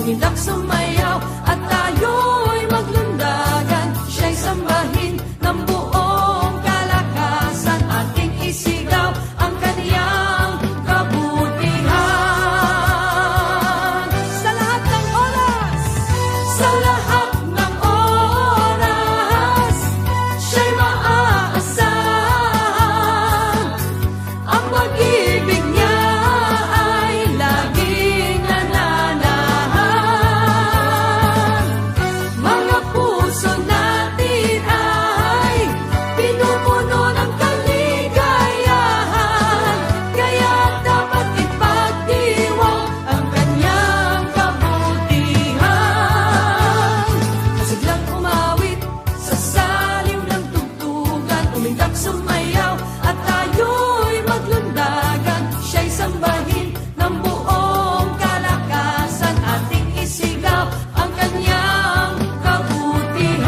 tumindak sumayaw at tayo'y maglundagan. Siya'y sambahin ng buong kalakasan, ating isigaw ang kaniyang kabutihan. Sa lahat ng oras, sa lahat ng oras, siya'y maaasahan. Ang pag-ibig niya ay laging nananahan. Mga puso natin ay pinupuno ng kaligayahan, kaya dapat ipagdiwang ang kanyang kabutihan. Masiglang umawit sa saliw ng tugtugan, umindak sumayaw at tayo'y maglundagan. Siya'y sambahin ng buong kalakasan, ating isigaw ang kanyang kabutihan.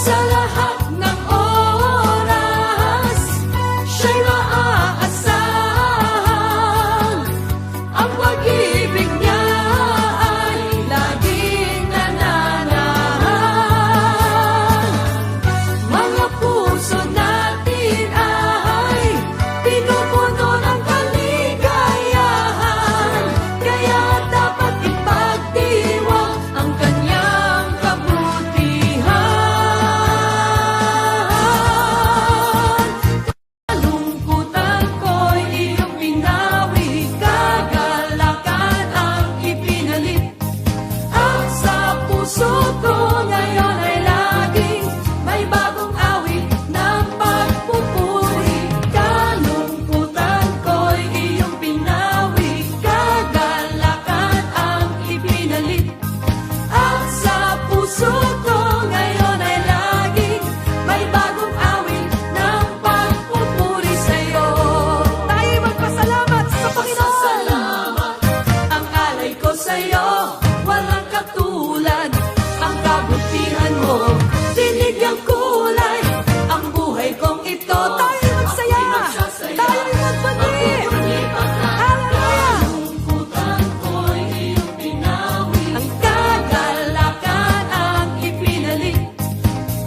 Sa lahat ng oras, siya'y maaasahan. Ang pag-ibig niya ay laging nananahan. Mga puso natin ay pinupuno ng kaligayahan, kaya dapat ipagdiwang ang kanyang kabutihan. Kalungkutan ko'y iyong pinawi, kagalakan ang ipinalit, at sa puso ko ngayon ay laging may bagong awit ng pagpupuri. Kalungkutan ko'y iyong pinawi, kagalakan ang ipinalit, at sa puso ko ngayon ay laging may bagong awit ng pagpupuri sa'yo. Tayo'y magpasalamat sa Panginoon. Ang alay ko sa'yo, walang katulad. Ang kabutihan mo, binigyang kulay. Ang buhay kong ito, tayo'y magsaya, tayo'y magpuni. Hallelujah! Ang kagalakan ang ipinalit,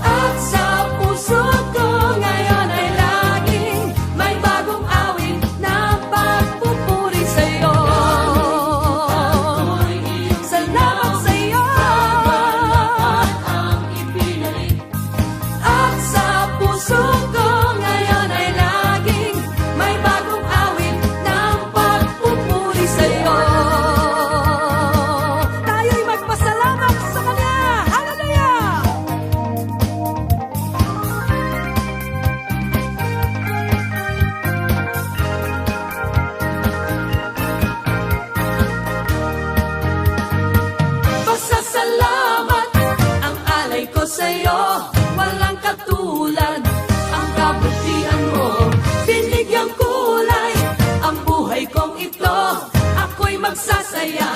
at sa puso ko ngayon ay laging may bagong awit ng pagpupuri sa'yo. Salamat sa'yo. At sa puso ko ngayon ay laging may bagong awit ng pagpupuri sa'yo. Tayo'y magpasalamat sa Kanya. Hallelujah! Pasasalamat ang alay ko sa'yo, walang katulad. Ang kabutihan mo, binigyang kulay. Ang buhay kong ito, ako'y magsasaya,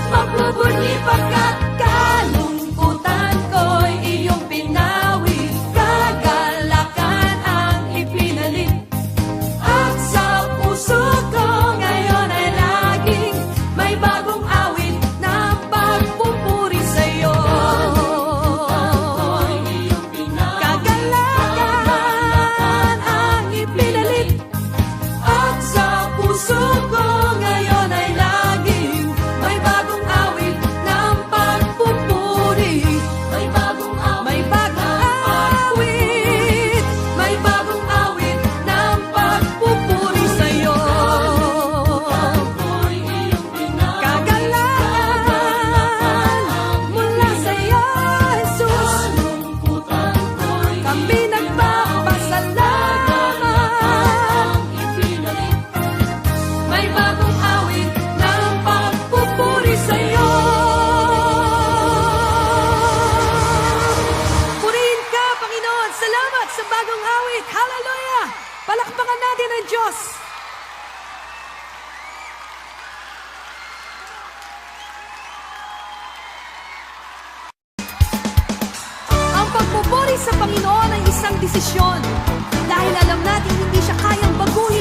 magbubuni pagkat kalungkutan ko'y iyong pinawi, kagalakan ang ipinalit, at sa puso ko ngayon ay laging may bagong awit ng pagpupuri sa'yo. Kagalakan ang ipinalit, at sa puso ko ngayon ay laging may bagong awit ng pagpupuri. May bagong awit, may bagong awit ng pagpupuri sa'yo. Kagalakan mula sa'yo, Jesus. Kami nagpapasalamat. May bagong awit ng pagpupuri sa'yo. Purihin ka, Panginoon. Salamat sa bagong awit. Hallelujah! Palakpakan natin ang Diyos. Ang pagpupuri sa Panginoon ay isang desisyon, dahil alam natin hindi siya kayang baguhin